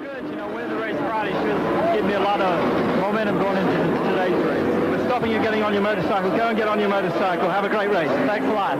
Good, you know, winning the race Friday should give me a lot of momentum going into today's race. But stopping you getting on your motorcycle, go and get on your motorcycle. Have a great race. Thanks a lot.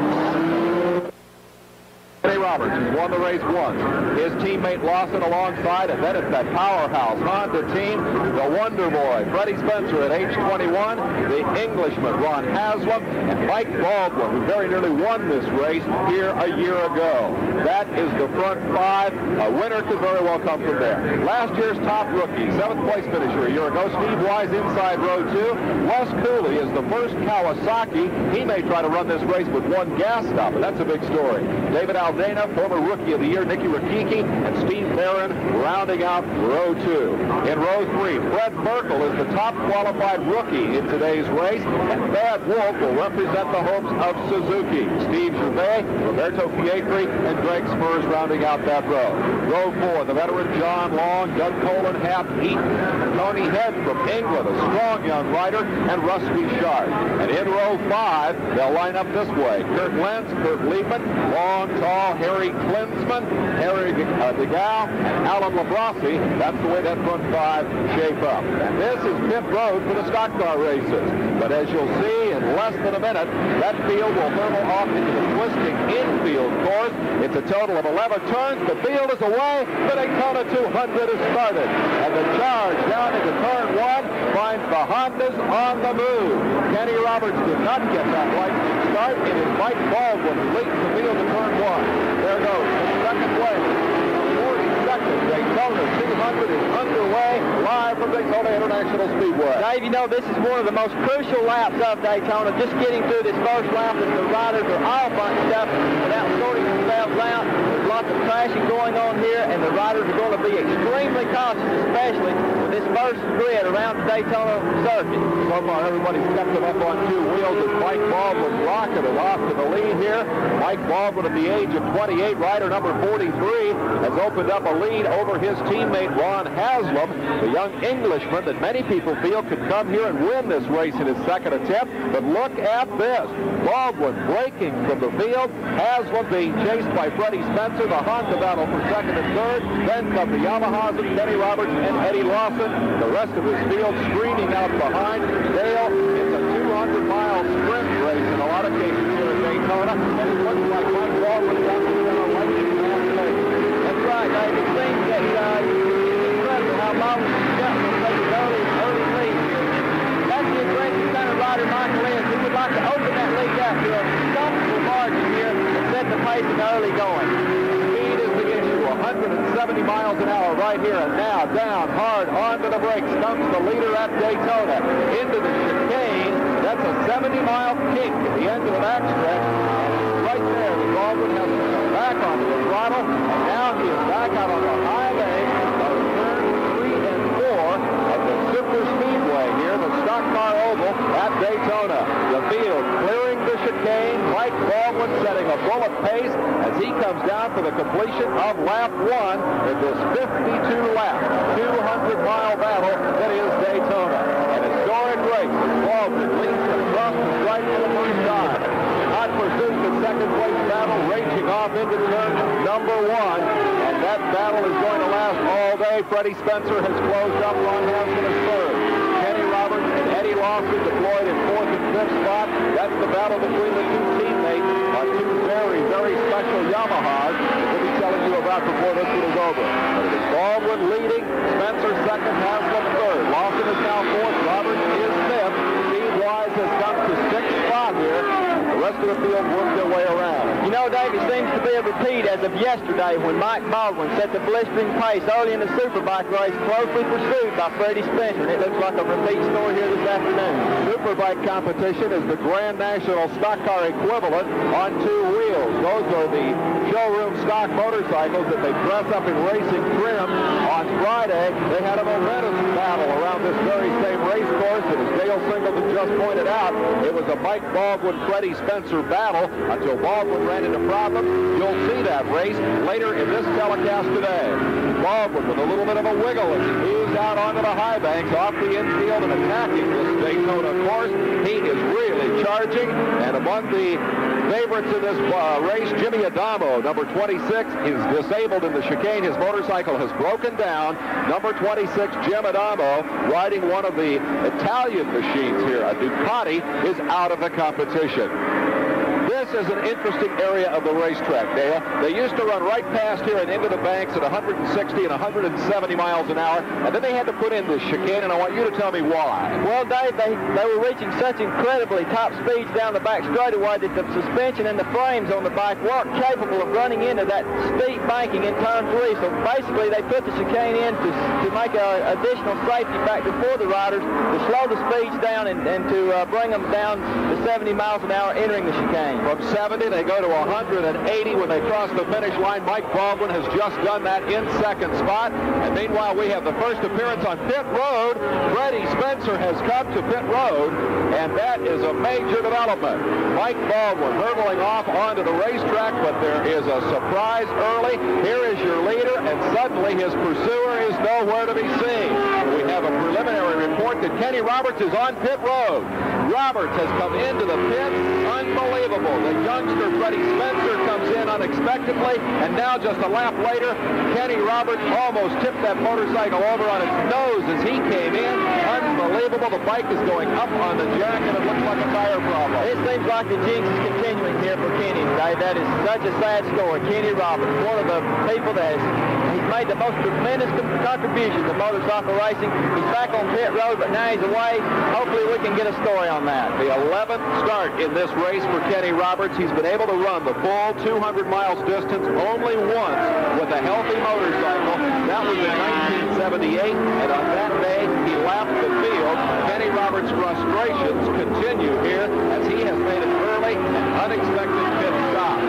Kenny Roberts, who won the race once. His teammate Lawson alongside, and then it's that powerhouse Honda team, the Wonder Boy, Freddie Spencer at age 21, the Englishman Ron Haslam, and Mike Baldwin, who very nearly won this race here a year ago. That is the front five. A winner could very well come from there. Last year's top rookie, 7th place finisher a year ago, Steve Wise inside row 2. Wes Cooley is the first Kawasaki. He may try to run this race with one gas stop, and that's a big story. David Aldana, former Rookie of the Year, Nicky Rakiki, and Steve Barron rounding out row 2. In row 3, Fred Merkel is the top qualified rookie in today's race, and Bad Wolf will represent the hopes of Suzuki. Steve Gervais, Roberto Pietri, and Greg Spurs rounding out that row. Row 4, the veteran John Long, Doug Colin, Hap Eaton, Tony Head from England, a strong young rider, and Rusty Sharp. And in row 5, they'll line up this way. Kurt Lenz, Kurt Liebman, long, tall Harry Klinsman, Harry DeGau, and Alan Labrossi. That's the way that front five shape up. And this is pit road for the stock car races. But as you'll see in less than a minute, that field will thermal off into the twisting infield course. It's a total of 11 turns. The field is away. The Daytona 200 has started. And the charge down into turn 1 finds the Hondas on the move. Kenny Roberts did not get that lightning start. It is Mike Baldwin who leads the field to turn 1. There goes the second place. 42nd Daytona 200 is underway, live from Daytona International Speedway. Dave, you know, this is one of the most crucial laps of Daytona. Just getting through this first lap as the riders are all bunched up without sorting themselves out. There's lots of crashing going on here, and the riders are going to be extremely cautious, especially with this first grid around the Daytona circuit. So far, everybody's stepped it up on 2 wheels as Mike Baldwin rocketed off to the lead here. Mike Baldwin, at the age of 28, rider number 43, has opened up a lead over his teammate Ron Haslam, the young Englishman that many people feel could come here and win this race in his second attempt. But look at this. Baldwin breaking from the field. Haslam being chased by Freddie Spencer. The Honda battle for second and third. Then come the Yamahas of Kenny Roberts and Eddie Lawson. The rest of his field screaming out behind. Dale, it's a 200-mile sprint race in a lot of cases here at Daytona. And it looks like Mike Baldwin is out there on a lightning fast pace. That's right, Dave. It seems that it's incredible how Baldwin has gotten to take his early lead here. That's the aggressive kind of rider Michael is. He would like to open that lead up to a comfortable margin here and set the pace in early going. Speed is the issue. 170 miles an hour right here, and now down hard onto the brakes comes the leader at Daytona. Into the chicane. That's a 70-mile kink at the end of the backstretch. Right there, the Baldwin has to come back onto the throttle, and now he is back out on the highway of turn 3 and 4 of the Super Speedway here, the Stock Car Oval at Daytona. The field clearing the chicane. Mike Baldwin setting a bullet pace as he comes down for the completion of lap 1 in this 52-lap, 200-mile battle that is Daytona. An historic race. Baldwin leads across the stripe for the first time. Hot pursuit, the second-place battle raging off into turn number 1. And that battle is going to last all day. Freddie Spencer has closed up. Ron Haslam is third. Kenny Roberts and Eddie Lawson deployed in 4th and 5th spot. That's the battle between the two teammates on 2 very, very special Yamahas that we'll be telling you about before this one is over. But it is Baldwin leading, Spencer second, Haslam third. Lawson is now 4th, Roberts is 5th. Steve Wise has come to 6th spot here. The rest of the field worked their way around. You know, Dave, it seems to be a repeat as of yesterday when Mike Baldwin set the blistering pace early in the Superbike race, closely pursued by Freddie Spencer. And it looks like a repeat story here this afternoon. Superbike competition is the Grand National Stock Car equivalent on 2 wheels. Those are the showroom stock motorcycles that they dress up in racing trim. On Friday, they had a momentous battle around this very same race course. And as Dale Singleton just pointed out, it was a Mike Baldwin-Freddie Spencer battle until Baldwin ran into problems. You'll see that race later in this telecast today. Baldwin with a little bit of a wiggle as he moves out onto the high banks off the infield and attacking this Daytona course. He is really charging, and among the Favorites in this race, Jimmy Adamo, number 26, is disabled in the chicane. His motorcycle has broken down. Number 26, Jim Adamo, riding one of the Italian machines here, a Ducati, is out of the competition. This is an interesting area of the racetrack, Dale. They used to run right past here and into the banks at 160 and 170 miles an hour, and then they had to put in this chicane, and I want you to tell me why. Well, Dave, they were reaching such incredibly top speeds down the back straightaway that the suspension and the frames on the bike weren't capable of running into that steep banking in turn 3. So basically, they put the chicane in to make an additional safety factor for the riders, to slow the speeds down and to bring them down to 70 miles an hour entering the chicane. From 70, they go to 180 when they cross the finish line. Mike Baldwin has just done that in second spot. And meanwhile, we have the first appearance on pit road. Freddie Spencer has come to pit road, and that is a major development. Mike Baldwin hurtling off onto the racetrack, but there is a surprise early. Here is your leader, and suddenly his pursuer is nowhere to be seen. We have a preliminary report that Kenny Roberts is on pit road. Roberts has come into the pit. Unbelievable. The youngster Freddie Spencer comes in unexpectedly, and now just a lap later, Kenny Roberts almost tipped that motorcycle over on its nose as he came in. Unbelievable. The bike is going up on the jack, and it looks like a tire problem. It seems like the jinx is continuing here for Kenny today. That is such a sad story. Kenny Roberts, one of the people that he's made the most tremendous contribution to motorcycle racing. He's back on pit road, but now he's away. Hopefully we can get a story on that. The 11th start in this race for Kenny Roberts. He's been able to run the full 200 miles distance only once with a healthy motorcycle. That was in 1978, and on that day, he lapped the field. Kenny Roberts' frustrations continue here as he has made an early and unexpected pit stop.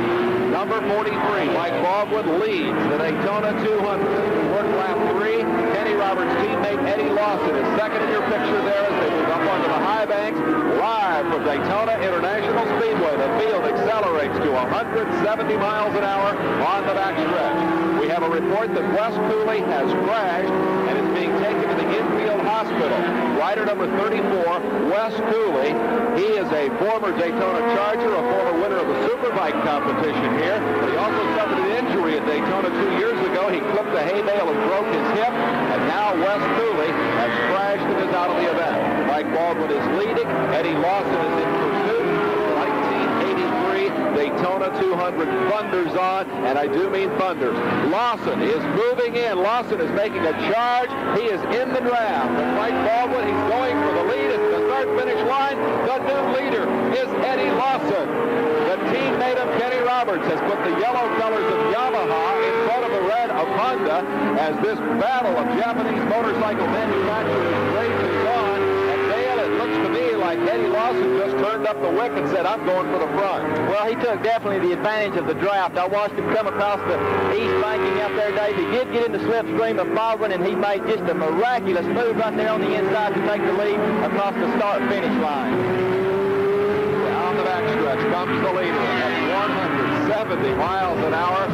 Number 43, Mike Baldwin leads the Daytona 200. Work lap 3, Kenny Roberts' teammate Eddie Lawson is second in your picture there as they move up onto the high banks. Live from Daytona International Speedway, the field accelerates to 170 miles an hour on the backstretch. We have a report that Wes Cooley has crashed and is being taken to the infield hospital. Rider number 34, Wes Cooley. He is a former Daytona Charger, a former winner of the Superbike competition here. But he also suffered an injury at Daytona 2 years ago. He clipped a hay bale and broke his hip. And now Wes Cooley has crashed and is out of the event. Mike Baldwin is leading. Eddie Lawson is in pursuit. 1983 Daytona 200 thunders on, and I do mean thunders. Lawson is moving in. Lawson is making a charge. He is in the draft. But Mike Baldwin, he's going for the lead at the start finish line. The new leader is Eddie Lawson. The teammate of Kenny Roberts has put the yellow colors of Yamaha in front of the red of Honda as this battle of Japanese motorcycle manufacturers rages on. And Dale, it looks to me like Eddie Lawson just turned up the wick and said, I'm going for the front. Well, he took definitely the advantage of the draft. I watched him come across the east banking out there, Dave. He did get in the slipstream of Baldwin, and he made just a miraculous move right there on the inside to take the lead across the start-finish line. Down the backstretch comes the leader at 170 miles an hour.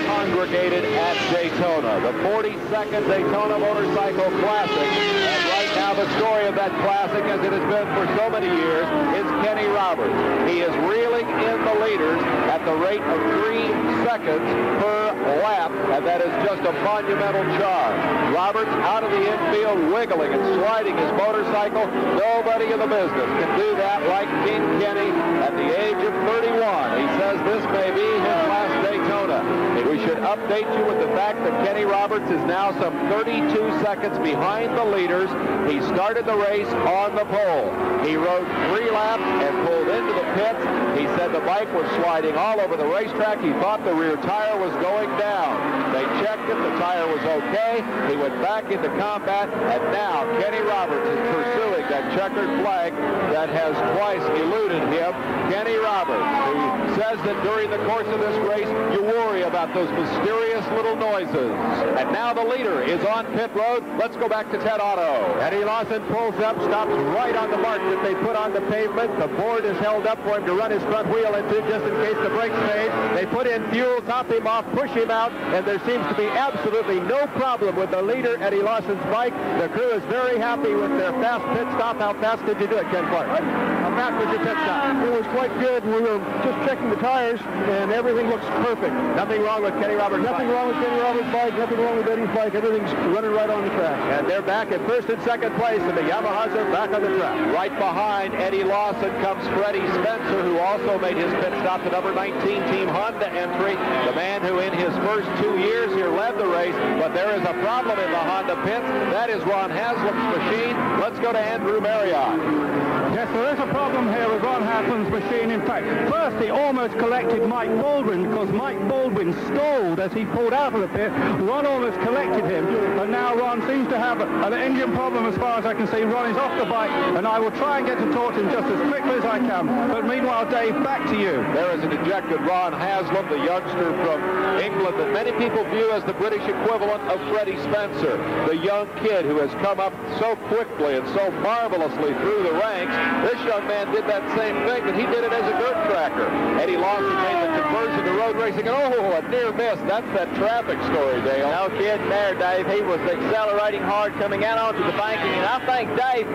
Congregated at Daytona, the 42nd Daytona Motorcycle Classic. And right now the story of that classic, as it has been for so many years, is Kenny Roberts. He is reeling in the leaders at the rate of 3 seconds per lap, and that is just a monumental charge. Roberts out of the infield, wiggling and sliding his motorcycle. Nobody in the business can do that like King Kenny at the age of 31. He says this may be his last Daytona. We should update you with the fact that Kenny Roberts is now some 32 seconds behind the leaders. He started the race on the pole. He rode 3 laps and pulled into the pits. He said the bike was sliding all over the racetrack. He thought the rear tire was going down. They checked it. The tire was okay. He went back into combat, and now Kenny Roberts is pursuing that checkered flag that has twice eluded him. Kenny Roberts, who says that during the course of this race, you worry about those mysterious little noises. And now the leader is on pit road. Let's go back to Ted Otto. Eddie Lawson pulls up, stops right on the mark that they put on the pavement. The board is held up for him to run his front wheel into just in case the brakes fade. They put in fuel, top him off, push him out, and there seems to be absolutely no problem with the leader, Eddie Lawson's bike. The crew is very happy with their fast pit stop. How fast did you do it, Ken Clark? How fast was your pit stop? It was quite good. We were just checking the tires, and everything looks perfect. Nothing wrong with Kenny Roberts' Nothing wrong with Kenny Roberts' bike, nothing wrong with Eddie's bike. Everything's running right on the track. And they're back in first and second place, and the Yamahas are back on the track. Right behind Eddie Lawson comes Freddie Spencer, who also made his pit stop, the number 19 Team Honda entry, the man who in his first 2 years here led the race. But there is a problem in the Honda pits. That is Ron Haslam's machine. Let's go to Andrew Marriott. Yes, there is a problem here with Ron Haslam's machine. In fact, first he almost collected Mike Baldwin because Mike Baldwin stalled as he pulled out of the pit. Ron almost collected him, and now Ron seems to have an engine problem as far as I can see. Ron is off the bike, and I will try and get to talk to him just as quickly as I can. But meanwhile, Dave, back to you. There is an ejected Ron Haslam, the youngster from England that many people view as the British equivalent of Freddie Spencer, the young kid who has come up so quickly and so marvelously through the ranks. This young man did that same thing, but he did it as a dirt tracker. Eddie Lawson made the conversion to road racing, and oh, a near miss. That's that traffic story, Dale. No kidding there, Dave. He was accelerating hard coming out onto the banking, and I think Dave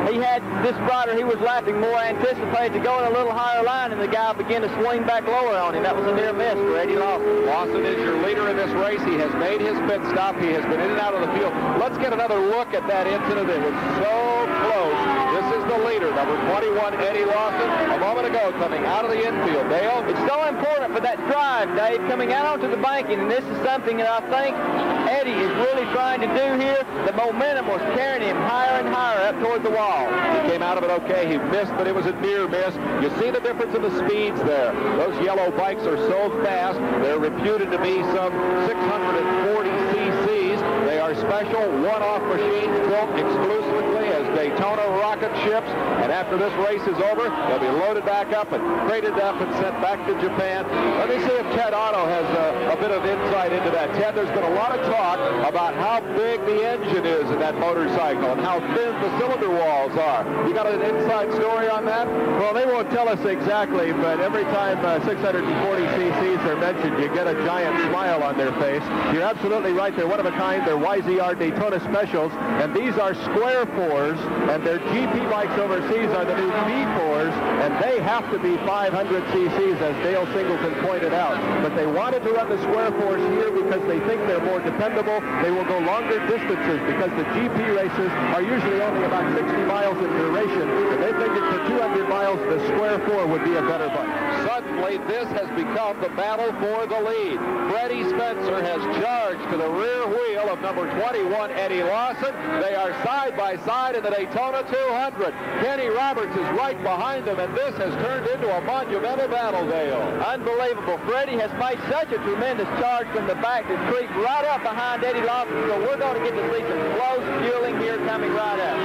he had this rider, he was lapping more anticipated to go in a little higher line, and the guy began to swing back lower on him. That was a near miss for Eddie Lawson. Lawson is your leader in this race. He has made his pit stop. He has been in and out of the field. Let's get another look at that incident. It was so close. This is the leader, number 21, Eddie Lawson, a moment ago coming out of the infield. Dale? It's so important for that drive, Dave, coming out onto the banking, and this is something that I think Eddie is really trying to do here. The momentum was carrying him higher and higher up toward the wall. He came out of it okay. He missed, but it was a near miss. You see the difference in the speeds there. Those yellow bikes are so fast. They're reputed to be some 640 cc's. They are special one-off machines built exclusively as Daytona rocket ships, and after this race is over, they'll be loaded back up and crated up and sent back to Japan. Let me see if Ted Otto has a bit of insight into that. Ted, there's been a lot of talk about how big the engine is in that motorcycle and how thin the cylinder walls are. You got an inside story on that? Well, they won't tell us exactly, but every time 640 cc's are mentioned, you get a giant smile on their face. You're absolutely right. They're one of a kind. They're YZR Daytona Specials, and these are square fours, and their GP bikes overseas are the new B4s, and they have to be 500 cc's, as Dale Singleton pointed out. But they wanted to run the square fours here because they think they're more dependable. They will go longer distances because the GP races are usually only about 60 miles in duration, and they think that for 200 miles, the square four would be a better bike. Suddenly, this has become the battle for the lead. Freddie Spencer has charged to the rear wheel of number 21, Eddie Lawson. They are side by side in the Daytona 200. Kenny Roberts is right behind them, and this has turned into a monumental battle, Dale. Unbelievable. Freddie has made such a tremendous charge from the back to creep right up behind Eddie Lawson, so we're going to get to see some close fueling here coming right up.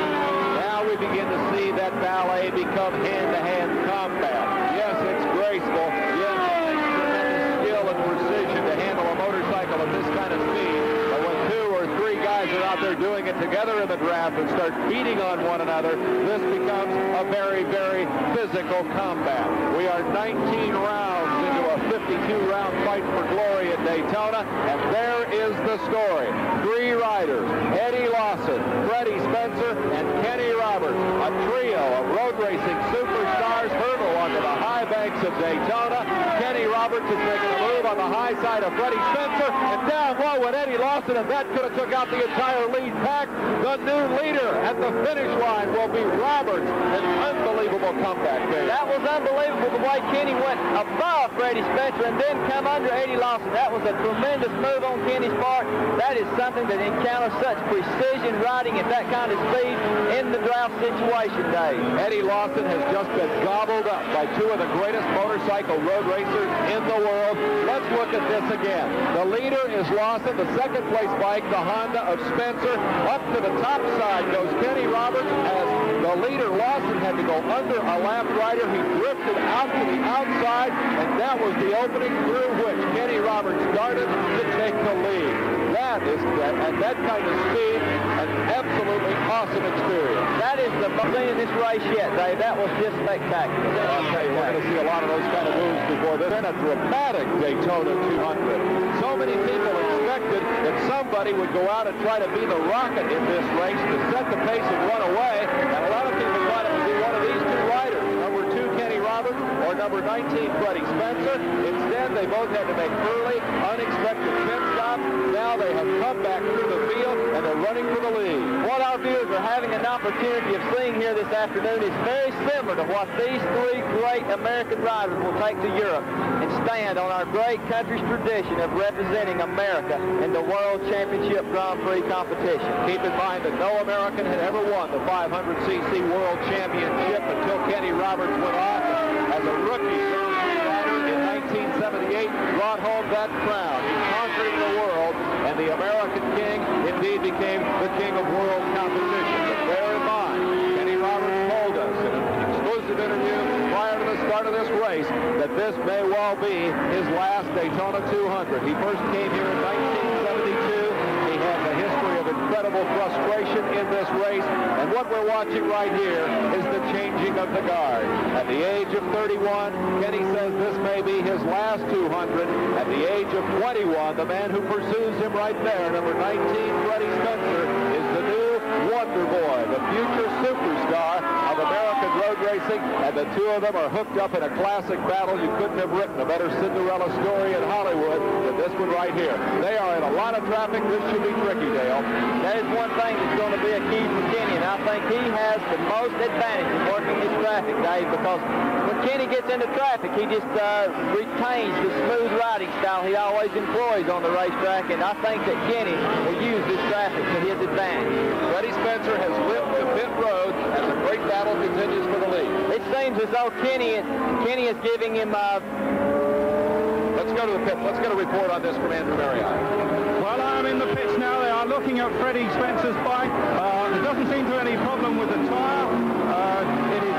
Now we begin to see that ballet become hand-to-hand combat. Yes, it's graceful. Yes, it takes tremendous skill and precision to handle a motorcycle at this kind of speed. But when 2 or 3 guys are out there doing it together in the draft and start beating on one another, this becomes a very, very physical combat. We are 19 rounds into a 52-round fight for glory at Daytona, and there is the story. 3 riders, Eddie Lawson, Freddie Spencer, and Kenny Roberts, a trio of road racing superstars hurdle onto the high banks of Daytona. Kenny Roberts is making a move on the high side of Freddie Spencer, and down low with Eddie Lawson, and that could have took out the entire lead pack. The new leader at the finish line will be Roberts. An unbelievable comeback there. That was unbelievable the way Kenny went above Freddie Spencer and then come under Eddie Lawson. That was a tremendous move on Kenny's part. That is something that encounters such precision riding at that kind of speed in the draft situation, Dave. Eddie Lawson has just been gobbled up by 2 of the greatest motorcycle road racers in the world. Let's look at this again. The leader is Lawson. The second place bike, the Honda of Spencer. Up to the top side goes Kenny Roberts as the The leader, Lawson, had to go under a lap rider. He drifted out to the outside, and that was the opening through which Kenny Roberts started to take the lead. That is, at that kind of speed, an absolutely awesome experience. That is the most thing in this race yet, Dave. That was just spectacular. I'll tell you, we're going to see a lot of those kind of moves before this. Been a dramatic Daytona 200. So many people expected that somebody would go out and try to be the rocket in this race to set the pace and run away, and a lot of people thought it would be one of these two riders, number 2 Kenny Roberts or number 19 Freddie Spencer. Instead, they both had to make early, unexpected pit stops. Now they have come back through the field, and they're running for the lead. What our viewers are having an opportunity of seeing here this afternoon is very similar to what these 3 great American riders will take to Europe and stand on our great country's tradition of representing America in the World Championship Grand Prix competition. Keep in mind that no American had ever won the 500cc World Championship until Kenny Roberts went off as a rookie rider in 1978, brought home that crown. He conquered the world, and the American king indeed became the king of world competition. But bear in mind, Kenny Roberts told us in an exclusive interview prior to the start of this race that this may well be his last Daytona 200. He first came here in 1972. He has a history of incredible frustration in this race, and what we're watching right here is the changing of the guard. At the age of 31, Kenny says this may be his last 200. At the age of 21, the man who pursues him right there, number 19, Freddie Spencer, is the new wonder boy, the future superstar of American road racing, and the two of them are hooked up in a classic battle. You couldn't have written a better Cinderella story in Hollywood than this one right here. They are in a lot of traffic. This should be tricky, Dale. There's one thing that's going to be a key for Kenny, and I think he has the most advantage in working this traffic, Dave, because when Kenny gets into traffic, he just retains the smooth riding style he always employs on the racetrack, and I think that Kenny will use this traffic to his advantage. Freddie Spencer has limped to pit road as a great battle continues for the lead. It seems as though Kenny is giving him... Let's go to the pit. Let's get a report on this from Andrew Marriott. Well, I'm in the pits now. They are looking at Freddie Spencer's bike. There doesn't seem to be any problem with the tyre. It is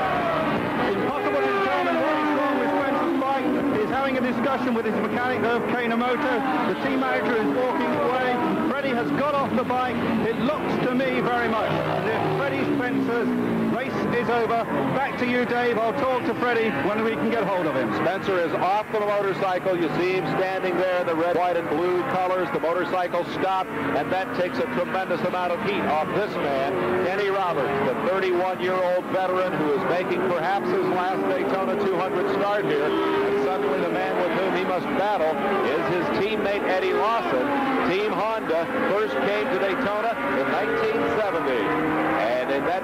impossible to determine what is wrong with Spencer's bike. He's having a discussion with his mechanic, Irv Kanemoto. The team manager is walking away. Freddie has got off the bike. It looks to me very much as if Freddie Spencer's race is over. Back to you, Dave. I'll talk to Freddie when we can get hold of him. Spencer is off the motorcycle. You see him standing there in the red, white, and blue colors. The motorcycle stopped, and that takes a tremendous amount of heat off this man, Kenny Roberts, the 31-year-old veteran who is making perhaps his last Daytona 200 start here. And suddenly the man with whom he must battle is his teammate Eddie Lawson. Team Honda first came to Daytona in 1970. And in that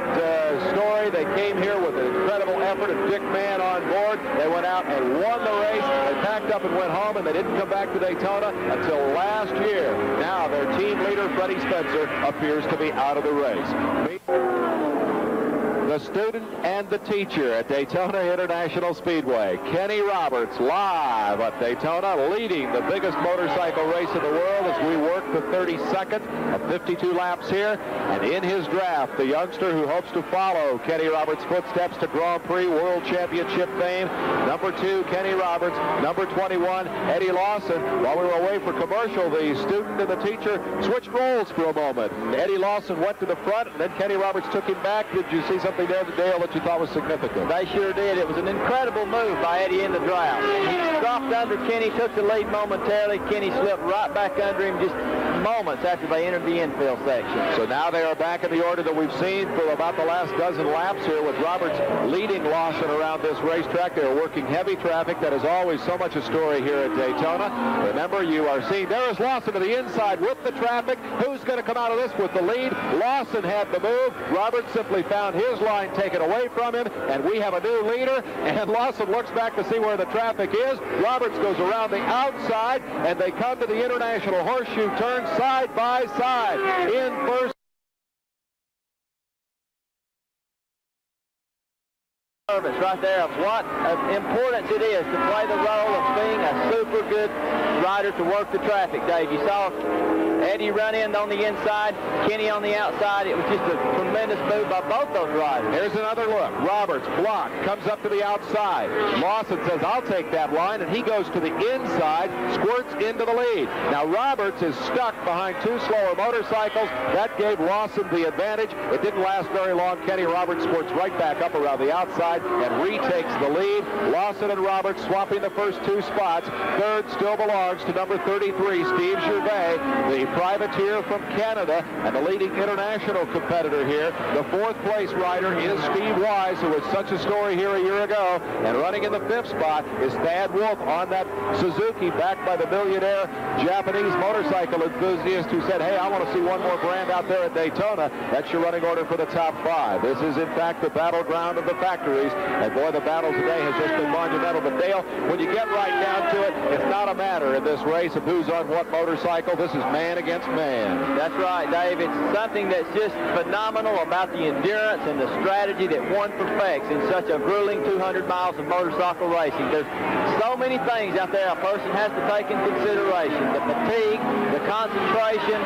story, they came here with an incredible effort of Dick Mann on board. They went out and won the race. They packed up and went home, and they didn't come back to Daytona until last year. Now their team leader, Freddie Spencer, appears to be out of the race. The student and the teacher at Daytona International Speedway. Kenny Roberts live at Daytona, leading the biggest motorcycle race in the world as we work the 32nd of 52 laps here. And in his draft, the youngster who hopes to follow Kenny Roberts' footsteps to Grand Prix World Championship fame. Number 2, Kenny Roberts. Number 21, Eddie Lawson. While we were away for commercial, the student and the teacher switched roles for a moment. Eddie Lawson went to the front, and then Kenny Roberts took him back. Did you see something there, Dale, that you thought was significant? They sure did. It was an incredible move by Eddie in the draft. He dropped under Kenny, took the lead momentarily. Kenny slipped right back under him just moments after they entered the infield section. So now they are back in the order that we've seen for about the last dozen laps here, with Roberts leading Lawson around this racetrack. They are working heavy traffic. That is always so much a story here at Daytona. Remember, you are seeing, there is Lawson to the inside with the traffic. Who's going to come out of this with the lead? Lawson had the move. Roberts simply found his line taken away from him, and we have a new leader, and Lawson looks back to see where the traffic is. Roberts goes around the outside, and they come to the International Horseshoe Turn side by side. In first right there of what importance it is to play the role of being a super good rider to work the traffic, Dave. You saw Eddie run in on the inside, Kenny on the outside. It was just a tremendous move by both those riders. Here's another look. Roberts blocked, comes up to the outside. Lawson says, I'll take that line, and he goes to the inside, squirts into the lead. Now Roberts is stuck behind two slower motorcycles. That gave Lawson the advantage. It didn't last very long. Kenny Roberts squirts right back up around the outside and retakes the lead. Lawson and Roberts swapping the first two spots. Third still belongs to number 33, Steve Gervais, the privateer from Canada and the leading international competitor here. The fourth place rider is Steve Wise, who was such a story here a year ago. And running in the fifth spot is Thad Wolf on that Suzuki, backed by the millionaire Japanese motorcycle enthusiast who said, hey, I want to see one more brand out there at Daytona. That's your running order for the top five. This is, in fact, the battleground of the factories. And boy, the battle today has just been monumental. But Dale, when you get right down to it, it's not a matter in this race of who's on what motorcycle. This is man against man. That's right, Dave. It's something that's just phenomenal about the endurance and the strategy that one perfects in such a grueling 200 miles of motorcycle racing. There's so many things out there a person has to take into consideration. The fatigue, the concentration,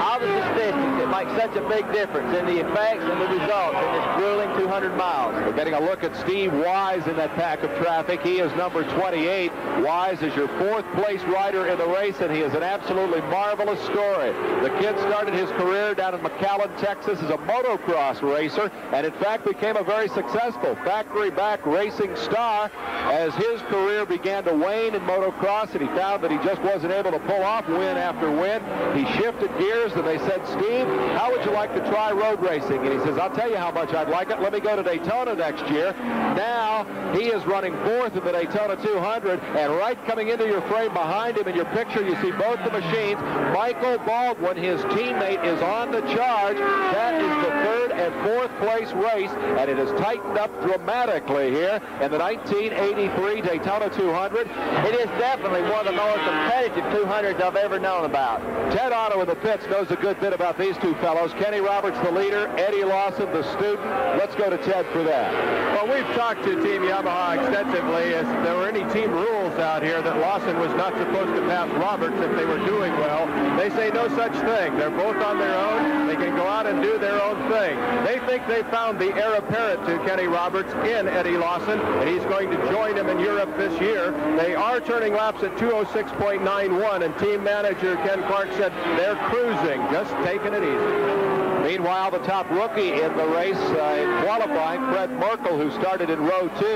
all the statistics that make such a big difference in the effects and the results in this grueling 200 miles. We're getting a look at Steve Wise in that pack of traffic. He is number 28. Wise is your fourth place rider in the race, and he is an absolutely marvelous story. The kid started his career down in McAllen, Texas as a motocross racer, and in fact became a very successful factory-backed racing star as his career began to wane in motocross, and he found that he just wasn't able to pull off win after win. He shifted gears, and they said, Steve, how would you like to try road racing? And he says, I'll tell you how much I'd like it. Let me go to Daytona next year. Now he is running fourth in the Daytona 200, and right coming into your frame behind him in your picture, you see both the machines. Michael Baldwin, his teammate, is on the charge. That is the third and fourth place race, and it has tightened up dramatically here in the 1983 Daytona 200. It is definitely one of the more competitive 200s I've ever known about. Ted Otto in the pits knows a good bit about these two fellows. Kenny Roberts, the leader, Eddie Lawson, the student. Let's go to Ted for that. Well, we've talked to Team Yamaha extensively as there were any team rules out here that Lawson was not supposed to pass Roberts if they were doing well. They say no such thing. They're both on their own. They can go out and do their own thing. They think they found the heir apparent to Kenny Roberts in Eddie Lawson, and he's going to join him in Europe this year. They are turning laps at 206.91, and team manager Ken Clark said they're cruising, just taking it easy. Meanwhile, the top rookie in the race in qualifying, Fred Merkel, who started in row 2,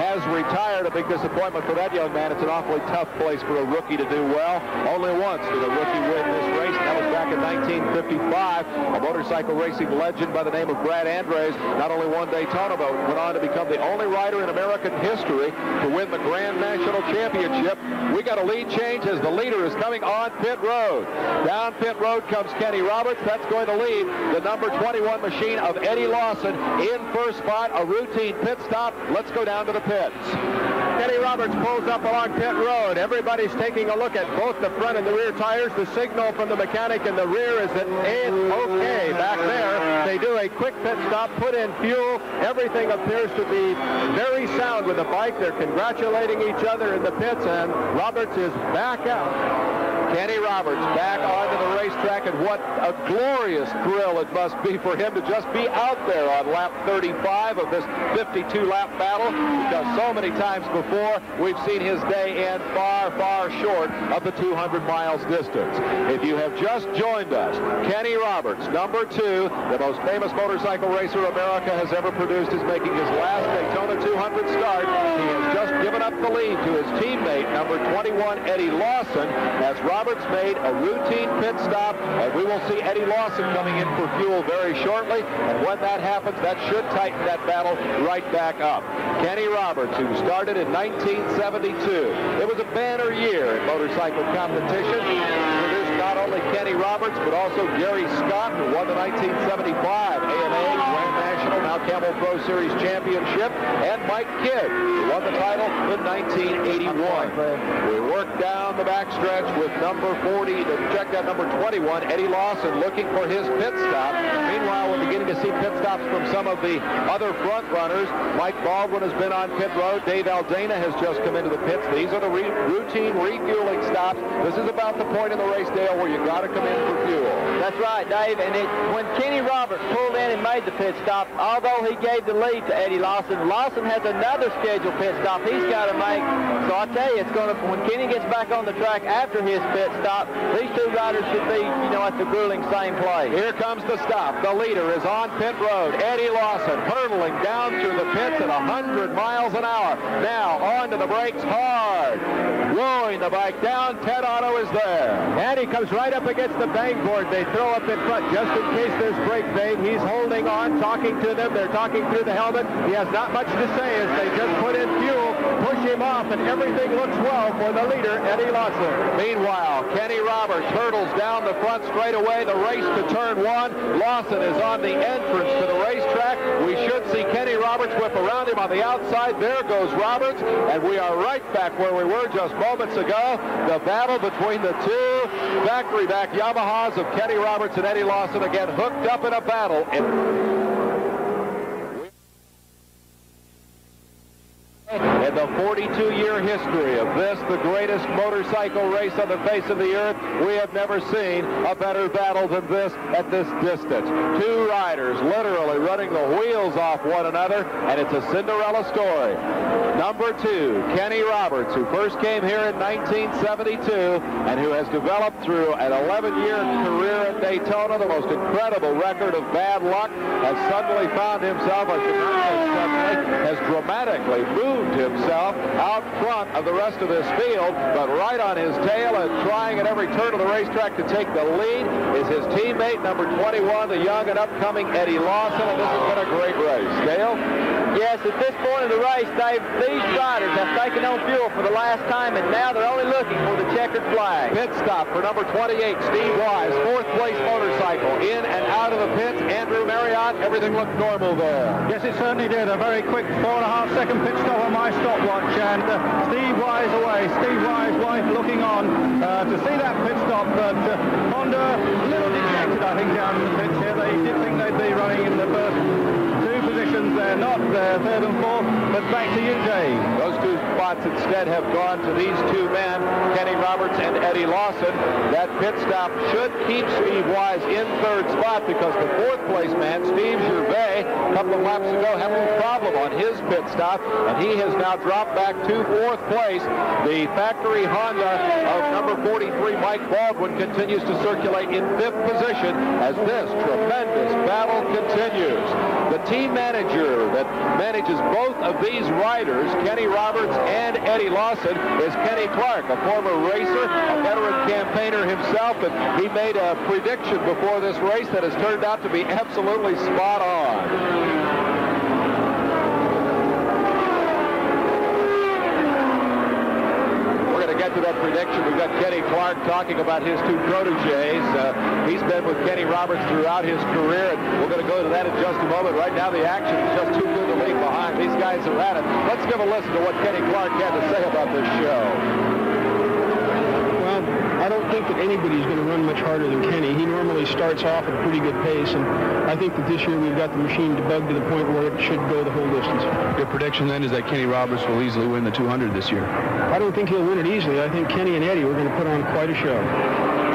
has retired. A big disappointment for that young man. It's an awfully tough place for a rookie to do well. Only once did a rookie win this race. That was back in 1955. A motorcycle racing legend by the name of Brad Andres not only won Daytona, but went on to become the only rider in American history to win the Grand National Championship. We got a lead change as the leader is coming on pit road. Down pit road comes Kenny Roberts. That's going to lead the number 21 machine of Eddie Lawson in first spot, a routine pit stop. Let's go down to the pits. Kenny Roberts pulls up along pit road. Everybody's taking a look at both the front and the rear tires. The signal from the mechanic in the rear is that it's okay. Back there, they do a quick pit stop, put in fuel. Everything appears to be very sound with the bike. They're congratulating each other in the pits, and Roberts is back out. Kenny Roberts back onto the racetrack, and what a glorious thrill it must be for him to just be out there on lap 35 of this 52-lap battle, because so many times before we've seen his day end far, far short of the 200 miles distance. If you have just joined us, Kenny Roberts, number 2, the most famous motorcycle racer America has ever produced, is making his last Daytona 200 start. He has just given up the lead to his teammate, number 21, Eddie Lawson, as Roberts made a routine pit stop, and we will see Eddie Lawson coming in for fuel very shortly, and when that happens, that should tighten that battle right back up. Kenny Roberts, who started in 1972. It was a banner year in motorcycle competition. He produced not only Kenny Roberts, but also Gary Scott, who won the 1975 AMA Grand National, now Camel Pro Series championship, and Mike Kidd, who won the title in 1981. We work down the backstretch with number 40 to check out number 21, Eddie Lawson, looking for his pit stop. Meanwhile, we're beginning to see pit stops from some of the other front runners. Mike Baldwin has been on pit road. Dave Aldana has just come into the pits. These are the routine refueling stops. This is about the point in the race, Dale, where you got to come in for fuel. That's right, Dave. And when Kenny Roberts pulled in and made the pit stop, although he gave the lead to Eddie Lawson, Lawson has another scheduled pit stop he's got to make. So I tell you, it's going to, when Kenny gets back on the track after his pit stop, these two riders should be, at the grueling same place. Here comes the stop. The leader is on pit road. Eddie Lawson hurtling down through the pits at 100 miles an hour. Now onto the brakes hard. Rowing the bike down. Ted Otto is there. And he comes right up against the bang board. They throw up in front just in case there's brake pain. He's holding on, talking to them. They're talking through the helmet. He has not much to say as they just put in fuel, push him off, and everything looks well for the leader, Eddie Lawson. Meanwhile, Kenny Roberts hurdles down the front straightaway. The race to turn one. Lawson is on the entrance to the racetrack. We should see Kenny Roberts whip around him on the outside. There goes Roberts, and we are right back where we were just moments ago. The battle between the two factory-back Yamahas of Kenny Roberts and Eddie Lawson again hooked up in a battle. In the 42-year history of this, the greatest motorcycle race on the face of the earth, we have never seen a better battle than this at this distance. Two riders literally running the wheels off one another, and it's a Cinderella story. Number 2, Kenny Roberts, who first came here in 1972 and who has developed through an 11-year career at Daytona, the most incredible record of bad luck, has suddenly found himself, I should not say suddenly, has dramatically moved himself out front of the rest of this field, but right on his tail and trying at every turn of the racetrack to take the lead is his teammate, number 21, the young and upcoming Eddie Lawson, and this has been a great race. Dale? Yes, at this point in the race, Dave, these riders have taken on fuel for the last time, and now they're only looking for the checkered flag. Pit stop for number 28, Steve Wise, fourth place motorcycle. In and out of the pits, Andrew Marriott, everything looked normal there. Yes, it certainly did. A very quick 4.5-second pit stop on my stopwatch, and Steve Wise away. Steve Wise looking on to see that pit stop, but Honda a little dejected, I think, down in the pits here. They did think they'd be running in the first two positions. They're not. They're third and fourth, but back to you, Dave. Those two spots instead have gone to these two men, Kenny Roberts and Eddie Lawson. That pit stop should keep Steve Wise in third spot because the fourth place man, Steve Gervais, a couple of laps ago had a little problem on his pit stop, and he has now dropped back to fourth place. The factory Honda of number 43, Mike Baldwin, continues to circulate in fifth position as this tremendous battle continues. The team manager that manages both of these riders, Kenny Roberts and Eddie Lawson, is Kenny Clark, a former racer, a veteran campaigner himself, and he made a prediction before this race that has turned out to be absolutely spot on. Get to that prediction. We've got Kenny Clark talking about his two proteges. He's been with Kenny Roberts throughout his career, and we're going to go to that in just a moment. Right now, the action is just too good to leave behind. These guys are at it. Let's give a listen to what Kenny Clark had to say about this show. Well, I don't think that anybody's going to run much harder than Kenny. He normally starts off at a pretty good pace, and I think that this year we've got the machine debugged to the point where it should go the whole distance. Your prediction then is that Kenny Roberts will easily win the 200 this year? I don't think he'll win it easily. I think Kenny and Eddie are going to put on quite a show.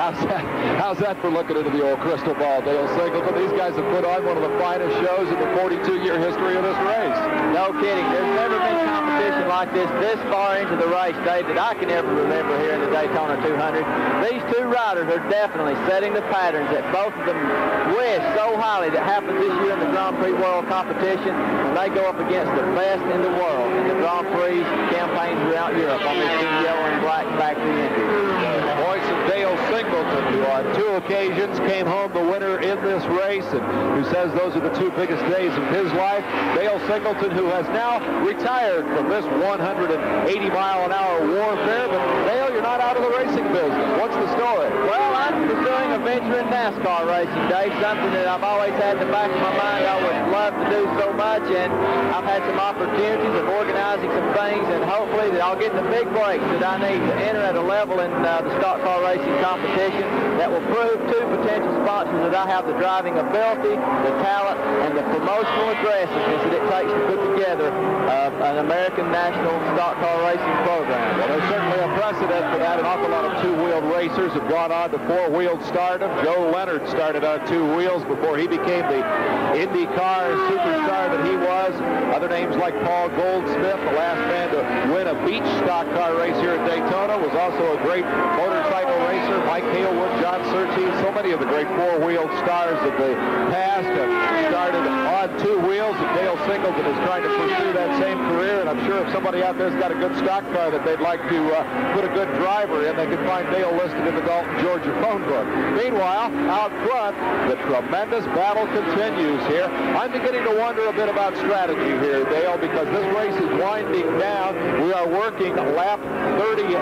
How's that for looking into the old crystal ball, Dale Singleton? These guys have put on one of the finest shows in the 42-year history of this race. No kidding. There's never been competition like this far into the race, Dave, that I can ever remember here in the Daytona 200. These two riders are definitely setting the patterns that both of them wish so highly that happens this year in the Grand Prix World Competition when they go up against the best in the world in the Grand Prix campaigns throughout Europe on these two yellow and black factory engines. Voice of Dale Singleton, who on two occasions came home the winner in this race. race and who says those are the two biggest days of his life. Dale Singleton, who has now retired from this 180-mile-an-hour warfare. But Dale, you're not out of the racing business. What's the story? Well, I'm pursuing a venture in NASCAR racing, Dave, something that I've always had in the back of my mind I would love to do so much, and I've had some opportunities of organizing some things, and hopefully that I'll get the big breaks that I need to enter at a level in the stock car racing competition that will prove to potential sponsors that I have the driving ability, the talent, and the promotional aggressiveness that it takes to put together an American national stock car racing program. Well, there's certainly a precedent for that. An awful lot of two-wheeled racers have gone on to four-wheeled stardom. Joe Leonard started on two wheels before he became the IndyCar superstar that he was. Other names like Paul Goldsmith, the last man to win a beach stock car race here at Daytona, was also a great motorcycle racer. Mike Halewood, John Surtees, so many of the great four-wheeled stars of the past have started on two wheels, and Dale Singleton is trying to pursue that same career. And I'm sure if somebody out there's got a good stock car that they'd like to put a good driver in, they can find Dale listed in the Dalton, Georgia phone book. Meanwhile, out front, the tremendous battle continues here. I'm beginning to wonder a bit about strategy here, Dale, because this race is winding down. We are working lap 39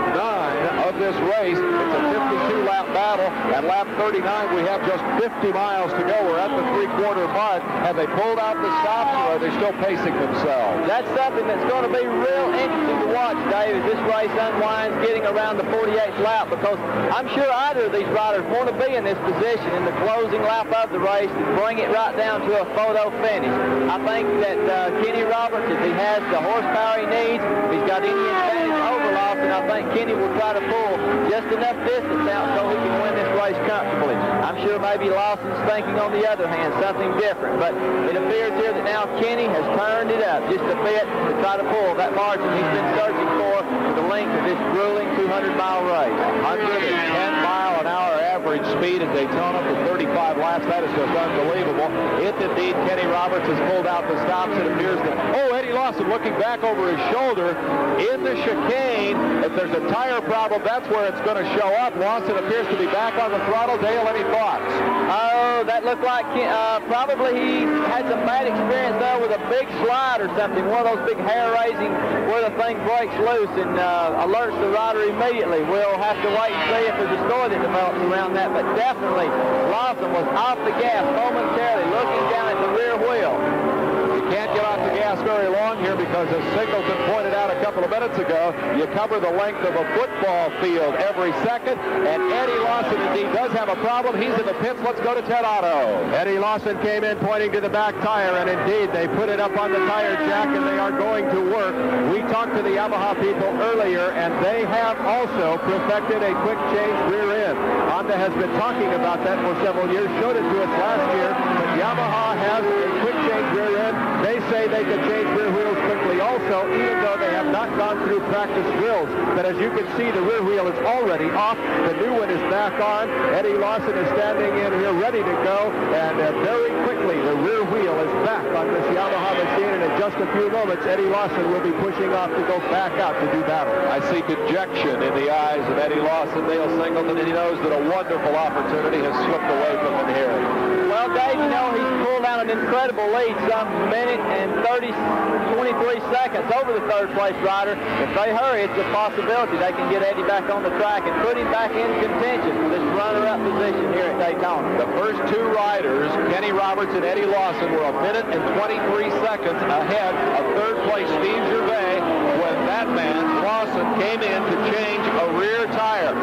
of this race. It's a 52-lap battle. At lap 39, we have just 50 miles to go. We're at the three-quarter mark. Have they pulled out the stops, or are they still pacing themselves? That's something that's going to be real interesting to watch, Dave, as this race unwinds, getting around the 48th lap, because I'm sure either of these riders want to be in this position in the closing lap of the race and bring it right down to a photo finish. I think that Kenny Roberts, if he has the horsepower he needs, if he's got any advantage over Lawson, I think Kenny will try to pull just enough distance out so he can win this race comfortably. I'm sure maybe Lawson's thinking, on the other hand, something different, but it appears here that now Kenny has turned it up just a bit to try to pull that margin he's been searching for the length of this grueling 200-mile race. 110-mile-an-hour average speed at Daytona for 35 laps. That is just unbelievable. If indeed Kenny Roberts has pulled out the stops, it appears that, Eddie Lawson looking back over his shoulder in the chicane. If there's a tire problem, that's where it's going to show up. Lawson appears to be back on the throttle. Dale, any thoughts? Oh, that looked like probably he had some bad experience there with a big slide or something, one of those big hair-raising where the thing breaks loose and alerts the rider immediately. We'll have to wait and see if there's a story that develops around that, but definitely Lawson was off the gas momentarily, looking down at the rear wheel. Can't get off the gas very long here because, as Singleton pointed out a couple of minutes ago, you cover the length of a football field every second, and Eddie Lawson indeed does have a problem. He's in the pits. Let's go to Ted Otto. Eddie Lawson came in pointing to the back tire, and indeed they put it up on the tire jack, and they are going to work. We talked to the Yamaha people earlier, and they have also perfected a quick change rear end. Honda has been talking about that for several years, showed it to us last year, but Yamaha has a quick change rear end. They say they can change rear wheels quickly also, even though they have not gone through practice drills. But as you can see, the rear wheel is already off. The new one is back on. Eddie Lawson is standing in here ready to go, and very quickly the rear wheel is back on this Yamaha machine, and in just a few moments Eddie Lawson will be pushing off to go back out to do battle. I see dejection in the eyes of Eddie Lawson. Dale Singleton, and he knows that a wonderful opportunity has slipped away from him here. Well, Dave, you know, he's pulled out an incredible lead, some minute and 23 seconds over the third-place rider. If they hurry, it's a possibility they can get Eddie back on the track and put him back in contention for this runner-up position here at Daytona. The first two riders, Kenny Roberts and Eddie Lawson, were a minute and 23 seconds ahead of third-place Steve Gervais when that man, Lawson, came in to change a rear tire.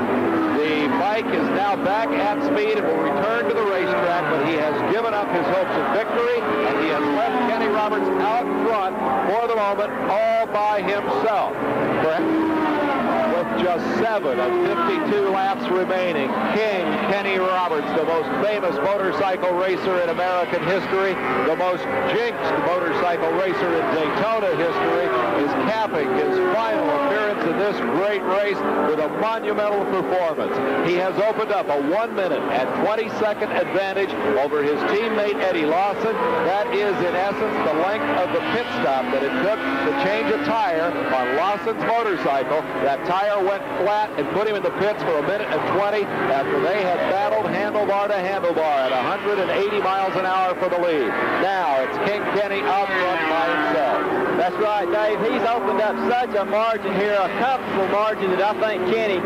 The bike is now back at speed and will return to the racetrack, but he has given up his hopes of victory, and he has left Kenny Roberts out front for the moment all by himself. With just 7 of 52 laps remaining, King Kenny Roberts, the most famous motorcycle racer in American history, the most jinxed motorcycle racer in Daytona history, is capping his final appearance in this great race with a monumental performance. He has opened up a 1 minute and 20-second advantage over his teammate Eddie Lawson. That is, in essence, the length of the pit stop that it took to change a tire on Lawson's motorcycle. That tire went flat and put him in the pits for 1 minute and 20 after they had battled handlebar to handlebar at 180 miles an hour for the lead. Now it's King Kenny out front by himself. That's right, Dave. He's opened up such a margin here, a comfortable margin, that I think Kenny,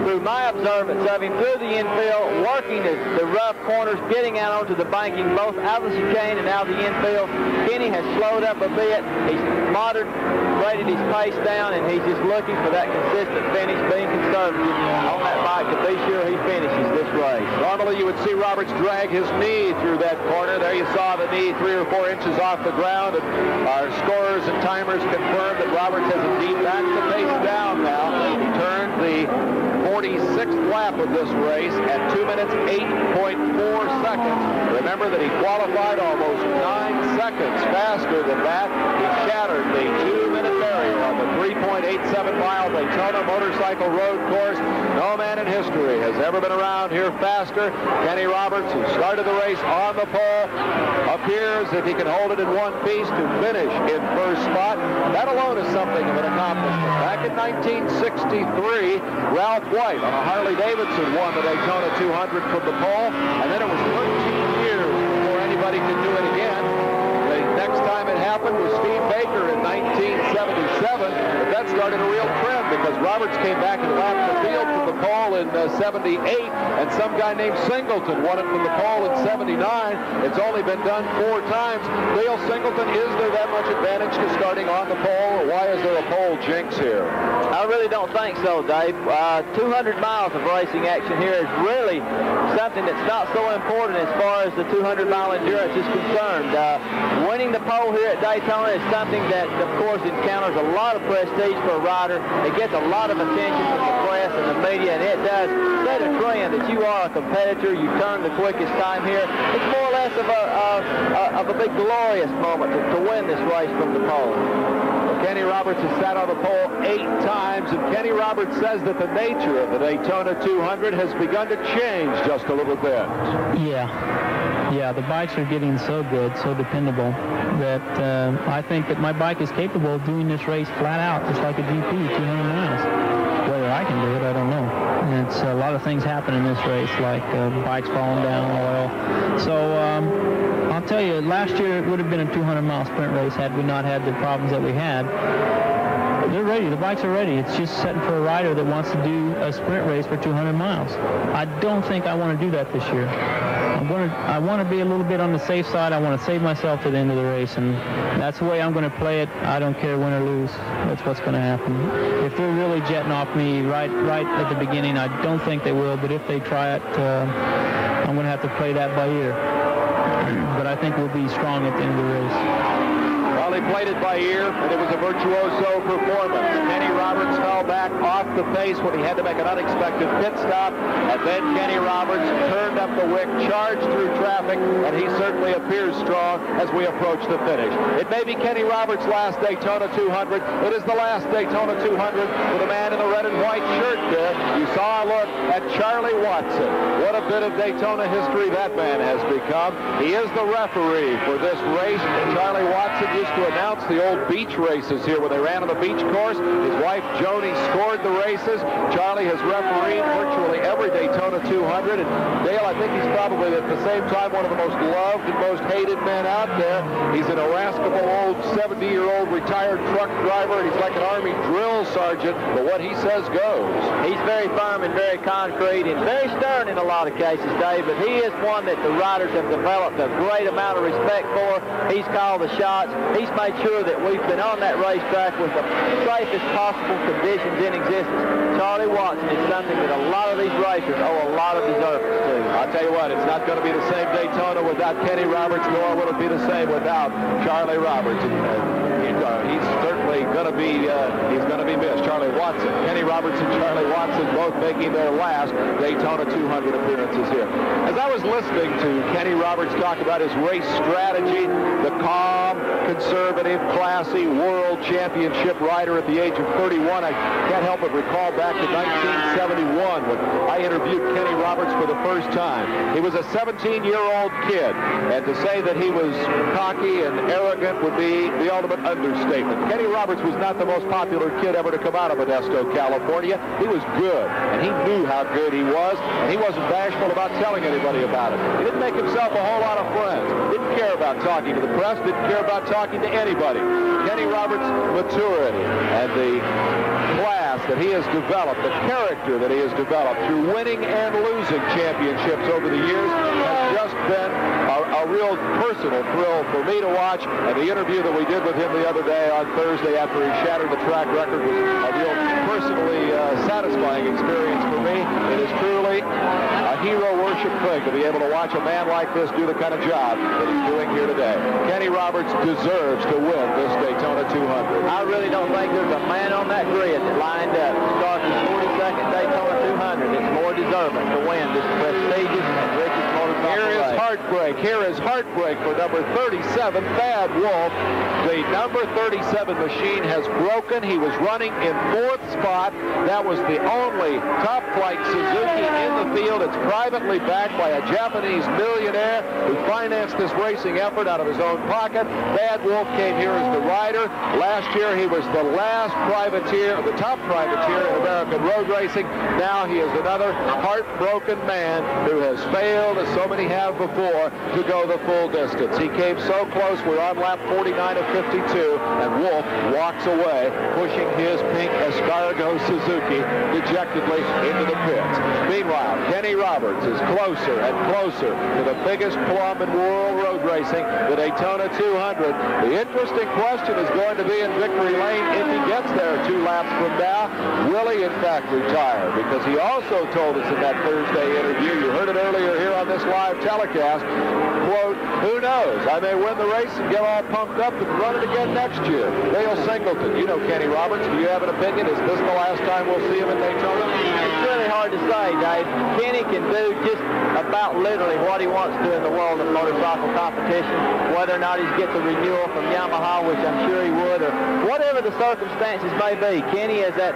through my observance of him, through the infield, working the rough corners, getting out onto the banking, both out of the chicane and out of the infield, Kenny has slowed up a bit. He's moderated his pace down, and he's just looking for that consistent finish, being conservative on that bike to be sure he finishes this race. Normally you would see Roberts drag his knee through that corner. There you saw the knee 3 or 4 inches off the ground, and our scorers and timers confirmed that Roberts has indeed backed the pace down now. He turned the 46th lap of this race at 2 minutes 8.4 seconds. Remember that he qualified almost 9 seconds faster than that. He shattered the 2-minute barrier on the 3.87-mile Daytona motorcycle road course. No man in history has ever been around here faster. Kenny Roberts, who started the race on the pole, appears, if he can hold it in one piece, to finish in first spot. That alone is something of an accomplishment. Back in 1963, Ralph White on a Harley-Davidson won the Daytona 200 from the pole, and then it was 13 years before anybody could do it again. The next time it happened was Steve Baker in 1977, but that started a real trend because Roberts came back and lapped the field from the pole in 78, and some guy named Singleton won it from the pole in 79. It's only been done 4 times. Dale Singleton, is there that much advantage to starting on the pole, or why is there a pole jinx here? I really don't think so, Dave. 200 miles of racing action here is really something that's not so important as far as the 200-mile endurance is concerned. Winning the pole here at Daytona is something that, of course, encounters a lot of prestige for a rider. It gets a lot of attention from the press and the media, and it does set a trend that you are a competitor. You turn the quickest time here. It's more or less of a big glorious moment to win this race from the pole. Kenny Roberts has sat on the pole 8 times, and Kenny Roberts says that the nature of the Daytona 200 has begun to change just a little bit. Yeah, the bikes are getting so good, so dependable, that I think that my bike is capable of doing this race flat out, just like a GP, 200 miles. Whether I can do it, I don't know. And it's a lot of things happen in this race, like bikes falling down, oil. So I'll tell you, last year it would have been a 200-mile sprint race had we not had the problems that we had. They're ready. The bikes are ready. It's just setting for a rider that wants to do a sprint race for 200 miles. I don't think I want to do that this year. I want to be a little bit on the safe side. I want to save myself to the end of the race, and that's the way I'm going to play it. I don't care win or lose. That's what's going to happen. If they're really jetting off me right at the beginning, I don't think they will, but if they try it, I'm going to have to play that by ear. But I think we'll be strong at the end of the race. Well, he played it by ear, and it was a virtuoso performance. Kenny Roberts fell back off the pace when he had to make an unexpected pit stop, and then Kenny Roberts turned up the wick, charged through traffic, and he certainly appears strong as we approach the finish. It may be Kenny Roberts' last Daytona 200. It is the last Daytona 200 with a man in the red and white shirt there. You saw a look at Charlie Watson. What a bit of Daytona history that man has become. He is the referee for this race. Charlie Watson used to announce the old beach races here when they ran on the beach course. His wife Joni scored the races. Charlie has refereed virtually every Daytona 200, and Dale, I think he's probably at the same time one of the most loved and most hated men out there. He's an irascible old 70-year-old retired truck driver, and he's like an Army drill sergeant, but what he says goes. He's very firm and very concrete and very stern in a lot of cases, Dave, but he is one that the riders have developed a great amount of respect for. He's called the shots. He's made sure that we've been on that racetrack with the safest possible conditions in existence. Charlie Watson is something that a lot of these racers owe a lot of deservance to. I'll tell you what, it's not going to be the same Daytona without Kenny Roberts, nor will it be the same without Charlie Roberts. He's certainly going to be missed. Charlie Watson, Kenny Roberts and Charlie Watson both making their last Daytona 200 appearances here. As I was listening to Kenny Roberts talk about his race strategy, the calm, conservative conservative, classy world championship rider at the age of 31. I can't help but recall back to 1971 when I interviewed Kenny Roberts for the first time. He was a 17-year-old kid, and to say that he was cocky and arrogant would be the ultimate understatement. Kenny Roberts was not the most popular kid ever to come out of Modesto, California. He was good, and he knew how good he was, and he wasn't bashful about telling anybody about it. He didn't make himself a whole lot of friends. Didn't care about talking to the press, didn't care about talking to anybody. Kenny Roberts' maturity and the class that he has developed, the character that he has developed through winning and losing championships over the years has just been a real personal thrill for me to watch. And the interview that we did with him the other day on Thursday after he shattered the track record was a real personally satisfying experience for me. It is truly a hero worship thing to be able to watch a man like this do the kind of job that he's doing here today. Kenny Roberts deserves to win this Daytona 200. I really don't think there's a man on that grid that lined up to start the 42nd Daytona 200 that's more deserving to win this prestigious and richest motorcycle Here is race. heartbreak. Here is heartbreak for number 37, Thad Wolff. The number 37 machine has broken. He was running in 4th spot. That was the only top-flight Suzuki in the field. It's privately backed by a Japanese millionaire who financed this racing effort out of his own pocket. Thad Wolff came here as the rider. Last year, he was the last privateer, the top privateer in American road racing. Now he is another heartbroken man who has failed, as so many have before, to go the full distance. He came so close. We're on lap 49 of 52, and Wolff walks away, pushing his pink Escargot Suzuki dejectedly into the pits. Meanwhile, Kenny Roberts is closer and closer to the biggest plum in world road racing, the Daytona 200. The interesting question is going to be in victory lane if he gets there 2 laps from now. Will he, in fact, retire? Because he also told us in that Thursday interview, you heard it earlier here on this live telecast, quote, who knows? I may win the race and get all pumped up and run it again next year. Dale Singleton, you know Kenny Roberts. Do you have an opinion? Is this the last time we'll see him in Daytona? It's really hard to say, Dave. Kenny can do just about literally what he wants to in the world of motorcycle competition, whether or not he gets a renewal from Yamaha, which I'm sure he would, or whatever the circumstances may be. Kenny is at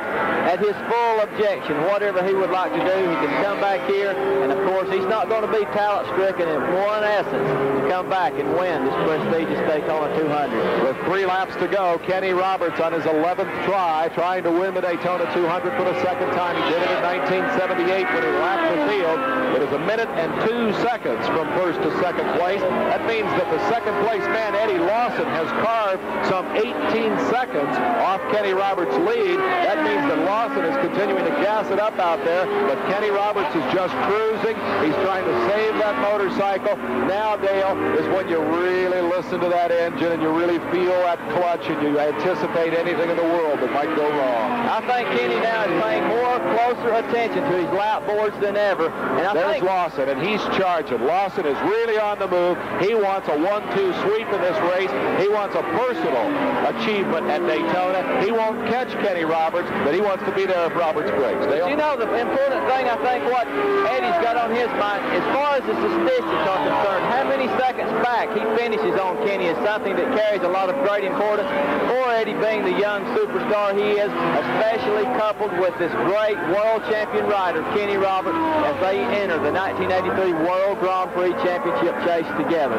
his full objection. Whatever he would like to do, he can come back here, and of course he's not going to be talent-stricken in one essence to come back and win this prestigious Daytona 200. With 3 laps to go, Kenny Roberts on his 11th try, trying to win the Daytona 200 for the second time. He did it in 1978 when he lapped the field. It is 1 minute and 2 seconds from first to second place. That means that the second place man, Eddie Lawson, has carved some 18 seconds off Kenny Roberts' lead. That means that Lawson is continuing to gas it up out there, but Kenny Roberts is just cruising. He's trying to save that motorcycle. Now, Dale, is when you really listen to that engine and you really feel that clutch and you anticipate anything in the world that might go wrong. I think Kenny now is paying more closer attention to his lap boards than ever. And There's Lawson, and he's charging. Lawson is really on the move. He wants a 1-2 sweep in this race. He wants a personal achievement at Daytona. He won't catch Kenny Roberts, but he wants to be there if Roberts breaks. Dale? You know, the important thing, I think, what Eddie's got on his mind, as far as the statistics are concerned, how many seconds back he finishes on Kenny is something that carries a lot of great importance for Eddie, being the young superstar he is, especially coupled with this great world champion rider, Kenny Roberts, as they enter the 1983 World Grand Prix Championship chase together.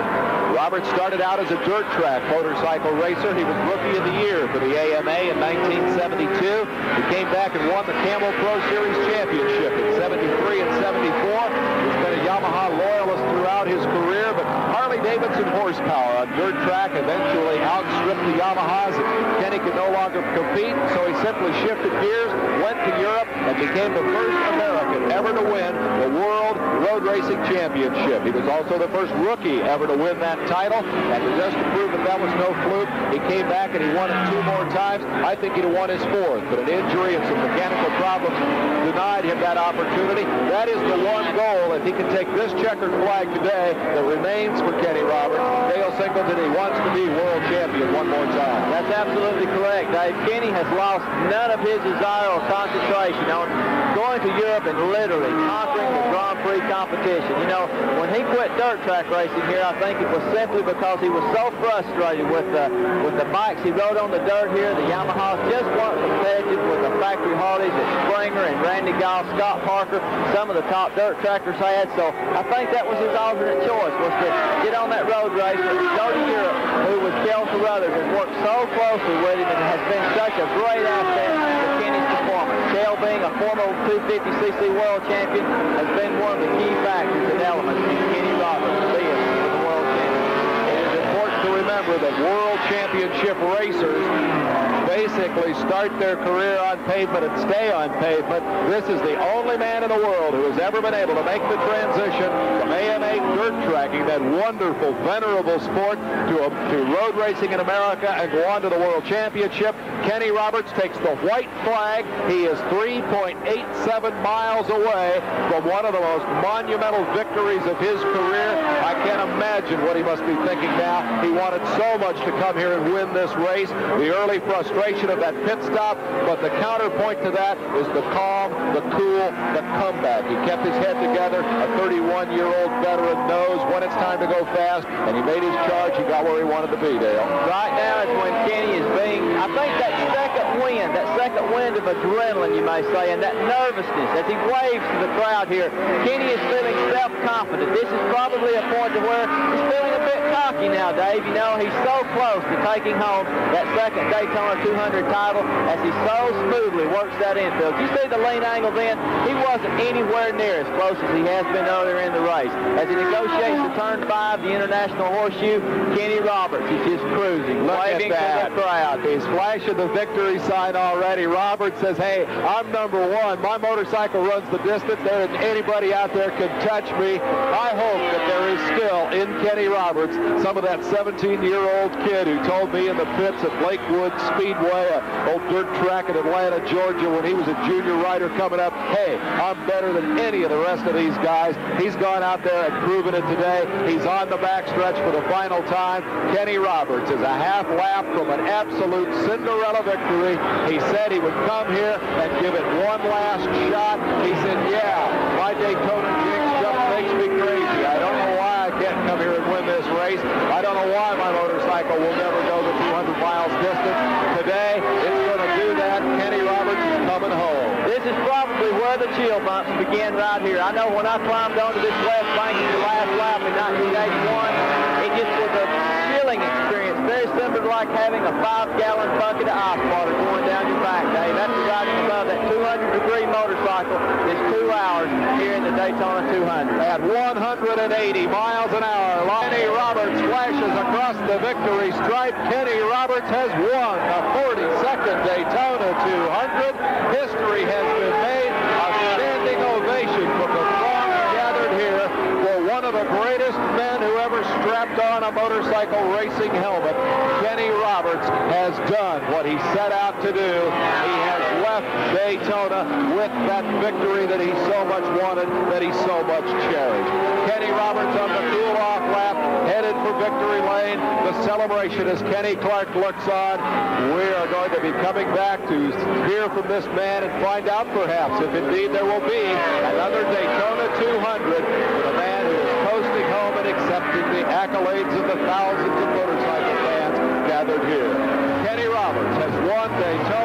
Roberts started out as a dirt track motorcycle racer. He was Rookie of the Year for the AMA in 1972. He came back and won the Camel Pro Series Championship in 73 and 74. He's been a Yamaha loyalist throughout his career, but Harley-Davidson horsepower on dirt track eventually outstripped the Yamahas. Kenny could no longer compete, so he simply shifted gears, went to Europe, and became the first American ever to win the World Road Racing Championship. He was also the first rookie ever to win that title, and just to prove that that was no fluke, he came back and he won it 2 more times. I think he'd have won his 4th, but an injury and some mechanical problems denied him that opportunity. That is the one goal, if he can take this checkered flag today, that remains for Kenny Roberts. Dale Singleton, he wants to be world champion one more time. That's absolutely correct, Dave. Kenny has lost none of his desire or concentration on going to Europe and literally conquering the Grand Prix competition. You know, when he quit dirt track racing here, I think it was simply because he was so frustrated with the bikes he rode on the dirt here. The Yamahas just weren't competitive with the factory Harleys that Springer and Randy Goff, Scott Parker, some of the top dirt trackers had. So I think that was his alternate choice, was to get on that road race and go to Europe, who was Kel Carruthers and worked so closely with him and has been such a great asset to Kenny's performance. Kel, being a former 250cc world champion, has been one of the key factors and elements in Kenny Roberts being the world champion. It is important to remember that world championship racers basically start their career on pavement and stay on pavement. This is the only man in the world who has ever been able to make the transition from AMA dirt tracking, that wonderful, venerable sport, to road racing in America and go on to the World Championship. Kenny Roberts takes the white flag. He is 3.87 miles away from one of the most monumental victories of his career. I can't imagine what he must be thinking now. He wanted so much to come here and win this race. The early frustration of that pit stop, but the counterpoint to that is the calm, the cool, the comeback. He kept his head together. A 31-year-old veteran knows when it's time to go fast, and he made his charge. He got where he wanted to be, Dale. Right now is when Kenny is being, I think that second wind of adrenaline, you may say, and that nervousness as he waves to the crowd here. Kenny is feeling self-confident. This is probably a point to where he's feeling a bit cocky now, Dave. You know, he's so close to taking home that second Daytona 200 title as he so smoothly works that infield. You see the lean angle then? He wasn't anywhere near as close as he has been earlier in the race. As he negotiates the turn 5, the International Horseshoe, Kenny Roberts is just cruising, waving to the crowd. He's flashing the victory sign already. Roberts says, hey, I'm number one. My motorcycle runs the distance. There isn't anybody out there can touch me. I hope that there is still in Kenny Roberts some of that 17-year-old kid who told me in the pits at Lakewood Speedway, an old dirt track in Atlanta, Georgia, when he was a junior rider coming up, hey, I'm better than any of the rest of these guys. He's gone out there and proven it today. He's on the backstretch for the final time. Kenny Roberts is a half lap from an absolute Cinderella victory. He said he would come here and give it one last shot. He said, yeah, my Daytona jinx just makes me crazy. I don't know why I can't come here and win this race. I don't know why my motorcycle will never go the 200 miles distance. Today, it's going to do that. Kenny Roberts is coming home. This is probably where the chill bumps began right here. I know when I climbed onto this left bank in the last lap in 1981, it just was a chilling experience, very similar to like having a 5-gallon bucket of ice water going down your back, Dave. That's riding above that 200-degree motorcycle is 2 hours here in the Daytona 200. At 180 miles an hour, Kenny Roberts flashes across the victory stripe. Kenny Roberts has won the 42nd Daytona 200. History has been made. A standing ovation from the throng gathered here for one of the greatest men who ever strapped on a motorcycle racing helmet. Kenny Roberts has done what he set out to do. He has left Daytona with that victory that he so much wanted, that he so much cherished. Kenny Roberts on the cool-off lap, headed for victory lane. The celebration as Kenny Clark looks on. We are going to be coming back to hear from this man and find out perhaps if indeed there will be another Daytona 200 with a man who is coasting home and accepting the accolades of the thousands of motorcycle fans gathered here. Kenny Roberts has won Daytona.